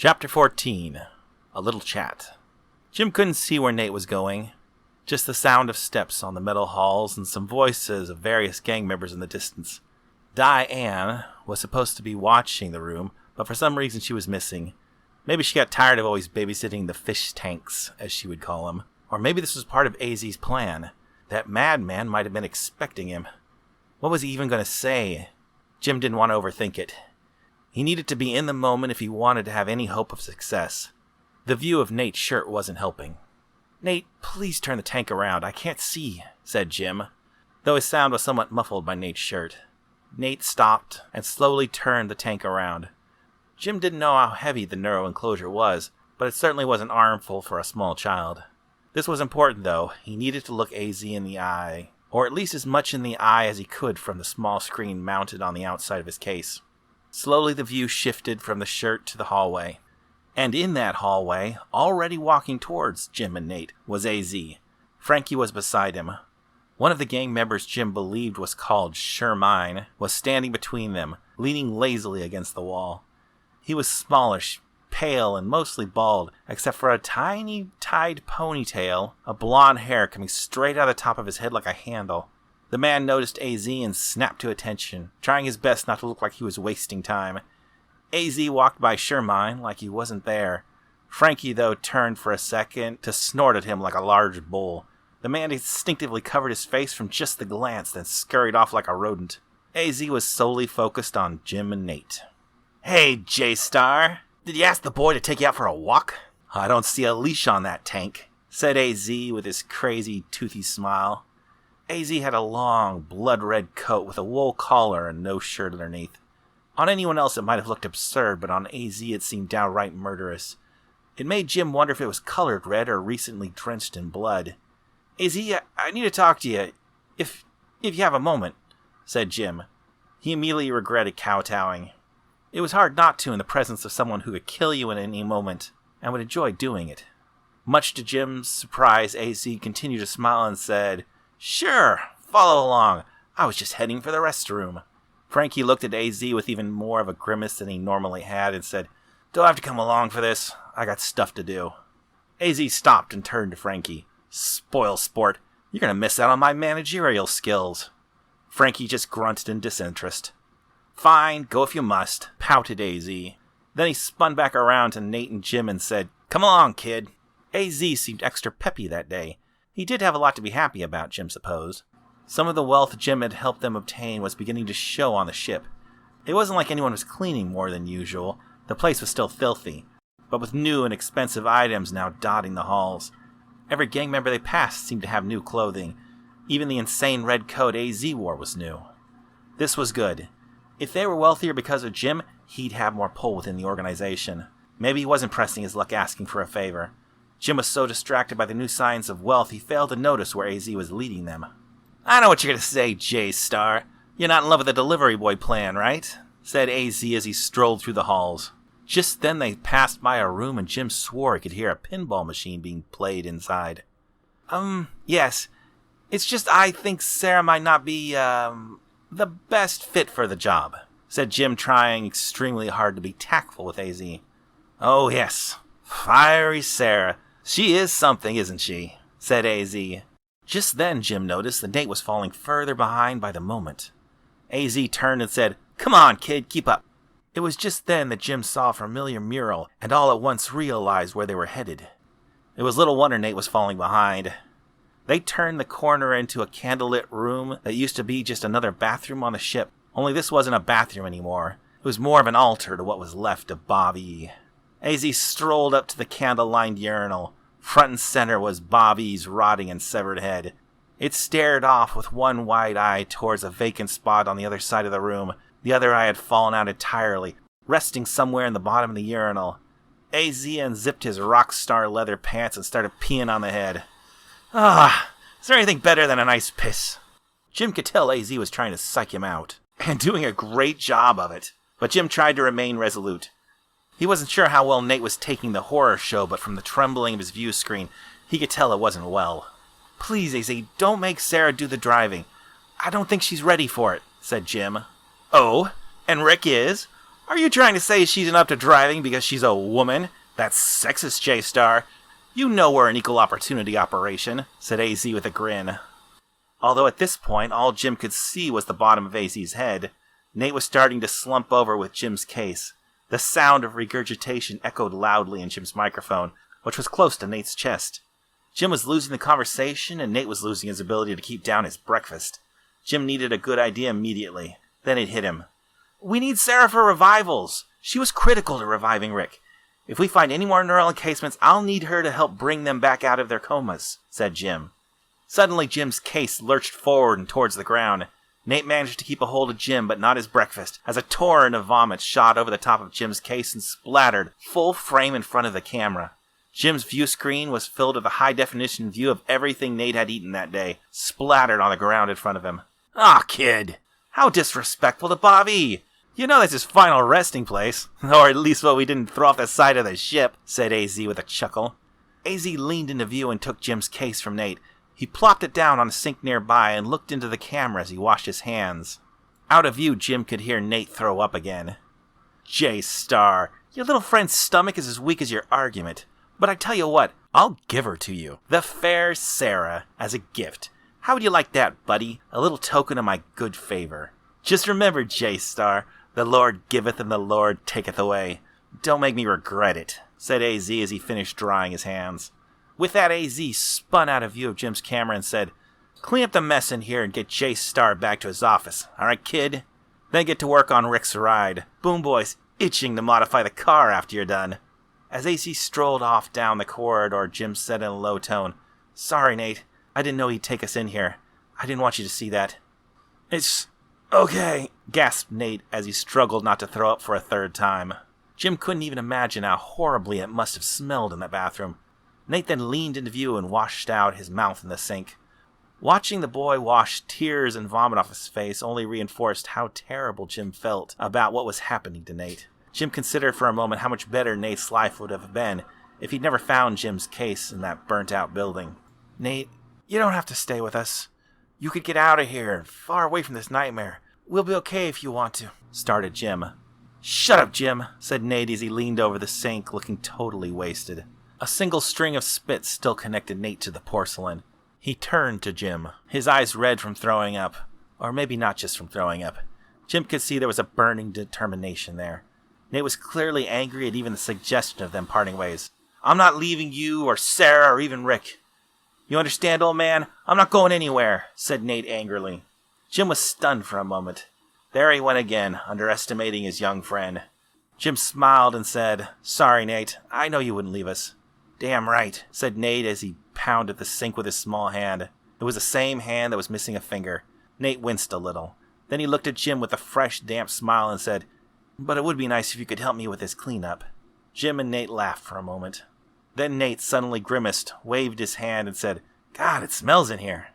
Chapter 14. A Little Chat. Jim couldn't see where Nate was going. Just the sound of steps on the metal halls and some voices of various gang members in the distance. Diane was supposed to be watching the room, but for some reason she was missing. Maybe she got tired of always babysitting the fish tanks, as she would call them. Or maybe this was part of AZ's plan. That madman might have been expecting him. What was he even going to say? Jim didn't want to overthink it. He needed to be in the moment if he wanted to have any hope of success. The view of Nate's shirt wasn't helping. "Nate, please turn the tank around. I can't see," said Jim, though his sound was somewhat muffled by Nate's shirt. Nate stopped and slowly turned the tank around. Jim didn't know how heavy the neuro enclosure was, but it certainly was an armful for a small child. This was important, though. He needed to look AZ in the eye, or at least as much in the eye as he could from the small screen mounted on the outside of his case. Slowly the view shifted from the shirt to the hallway. And in that hallway, already walking towards Jim and Nate, was AZ. Frankie was beside him. One of the gang members Jim believed was called Shermine was standing between them, leaning lazily against the wall. He was smallish, pale, and mostly bald, except for a tiny tied ponytail of blonde hair coming straight out of the top of his head like a handle. The man noticed AZ and snapped to attention, trying his best not to look like he was wasting time. AZ walked by Shermine like he wasn't there. Frankie, though, turned for a second to snort at him like a large bull. The man instinctively covered his face from just the glance, then scurried off like a rodent. AZ was solely focused on Jim and Nate. "Hey, J-Star, did you ask the boy to take you out for a walk?" "I don't see a leash on that tank," said AZ with his crazy, toothy smile. AZ had a long, blood-red coat with a wool collar and no shirt underneath. On anyone else it might have looked absurd, but on AZ it seemed downright murderous. It made Jim wonder if it was colored red or recently drenched in blood. "AZ, I need to talk to you, if you have a moment," said Jim. He immediately regretted kowtowing. It was hard not to in the presence of someone who could kill you in any moment, and would enjoy doing it. Much to Jim's surprise, AZ continued to smile and said, "Sure, follow along. I was just heading for the restroom." Frankie looked at AZ with even more of a grimace than he normally had and said, "Do I have to come along for this? I got stuff to do." AZ stopped and turned to Frankie. "Spoil sport. You're going to miss out on my managerial skills." Frankie just grunted in disinterest. "Fine, go if you must," pouted AZ. Then he spun back around to Nate and Jim and said, "Come along, kid." AZ seemed extra peppy that day. He did have a lot to be happy about, Jim supposed. Some of the wealth Jim had helped them obtain was beginning to show on the ship. It wasn't like anyone was cleaning more than usual. The place was still filthy, but with new and expensive items now dotting the halls. Every gang member they passed seemed to have new clothing. Even the insane red coat AZ wore was new. This was good. If they were wealthier because of Jim, he'd have more pull within the organization. Maybe he wasn't pressing his luck asking for a favor. Jim was so distracted by the new signs of wealth he failed to notice where AZ was leading them. "I know what you're going to say, J-Star. You're not in love with the delivery boy plan, right?" said AZ as he strolled through the halls. Just then they passed by a room and Jim swore he could hear a pinball machine being played inside. Yes. It's just I think Sarah might not be, the best fit for the job," said Jim, trying extremely hard to be tactful with AZ. "Oh, yes. Fiery Sarah. She is something, isn't she?" said AZ. Just then Jim noticed that Nate was falling further behind by the moment. AZ turned and said, "Come on, kid, keep up." It was just then that Jim saw a familiar mural and all at once realized where they were headed. It was little wonder Nate was falling behind. They turned the corner into a candlelit room that used to be just another bathroom on the ship, only this wasn't a bathroom anymore. It was more of an altar to what was left of Bobby. AZ strolled up to the candle-lined urinal. Front and center was Bobby's rotting and severed head. It stared off with one wide eye towards a vacant spot on the other side of the room. The other eye had fallen out entirely, resting somewhere in the bottom of the urinal. AZ unzipped his rock star leather pants and started peeing on the head. Is there anything better than a nice piss? Jim could tell AZ was trying to psych him out, and doing a great job of it. But Jim tried to remain resolute. He wasn't sure how well Nate was taking the horror show, but from the trembling of his view screen, he could tell it wasn't well. "Please, AZ, don't make Sarah do the driving. I don't think she's ready for it," said Jim. "Oh, and Rick is? Are you trying to say she's up to driving because she's a woman? That's sexist, J-Star. You know we're an equal opportunity operation, said AZ with a grin. Although at this point, all Jim could see was the bottom of AZ's head, Nate was starting to slump over with Jim's case. The sound of regurgitation echoed loudly in Jim's microphone, which was close to Nate's chest. Jim was losing the conversation, and Nate was losing his ability to keep down his breakfast. Jim needed a good idea immediately. Then it hit him. We need Sarah for revivals. She was critical to reviving Rick. If we find any more neural encasements, I'll need her to help bring them back out of their comas, said Jim. Suddenly, Jim's case lurched forward and towards the ground. Nate managed to keep a hold of Jim, but not his breakfast, as a torrent of vomit shot over the top of Jim's case and splattered full frame in front of the camera. Jim's view screen was filled with a high-definition view of everything Nate had eaten that day, splattered on the ground in front of him. "Aw, kid! How disrespectful to Bobby! You know that's his final resting place, or at least what we didn't throw off the side of the ship," said AZ with a chuckle. AZ leaned into view and took Jim's case from Nate. He plopped it down on a sink nearby and looked into the camera as he washed his hands. Out of view, Jim could hear Nate throw up again. "J-Star, your little friend's stomach is as weak as your argument. But I tell you what, I'll give her to you. The fair Sarah, as a gift. How would you like that, buddy? A little token of my good favor. Just remember, J-Star, the Lord giveth and the Lord taketh away. Don't make me regret it," said AZ as he finished drying his hands. With that, AZ spun out of view of Jim's camera and said, "Clean up the mess in here and get J-Star back to his office. All right, kid? Then get to work on Rick's ride. Boom Boy's itching to modify the car after you're done." As AC strolled off down the corridor, Jim said in a low tone, "Sorry, Nate. I didn't know he'd take us in here. I didn't want you to see that." "It's okay," gasped Nate as he struggled not to throw up for a third time. Jim couldn't even imagine how horribly it must have smelled in that bathroom. Nate then leaned into view and washed out his mouth in the sink. Watching the boy wash tears and vomit off his face only reinforced how terrible Jim felt about what was happening to Nate. Jim considered for a moment how much better Nate's life would have been if he'd never found Jim's case in that burnt-out building. "Nate, you don't have to stay with us. You could get out of here, far away from this nightmare. We'll be okay if you want to," started Jim. "Shut up, Jim," said Nate as he leaned over the sink, looking totally wasted. A single string of spit still connected Nate to the porcelain. He turned to Jim, his eyes red from throwing up. Or maybe not just from throwing up. Jim could see there was a burning determination there. Nate was clearly angry at even the suggestion of them parting ways. "I'm not leaving you or Sarah or even Rick. You understand, old man? I'm not going anywhere," said Nate angrily. Jim was stunned for a moment. There he went again, underestimating his young friend. Jim smiled and said, "Sorry, Nate. I know you wouldn't leave us." "Damn right," said Nate as he pounded the sink with his small hand. It was the same hand that was missing a finger. Nate winced a little. Then he looked at Jim with a fresh, damp smile and said, "But it would be nice if you could help me with this cleanup." Jim and Nate laughed for a moment. Then Nate suddenly grimaced, waved his hand, and said, "God, it smells in here."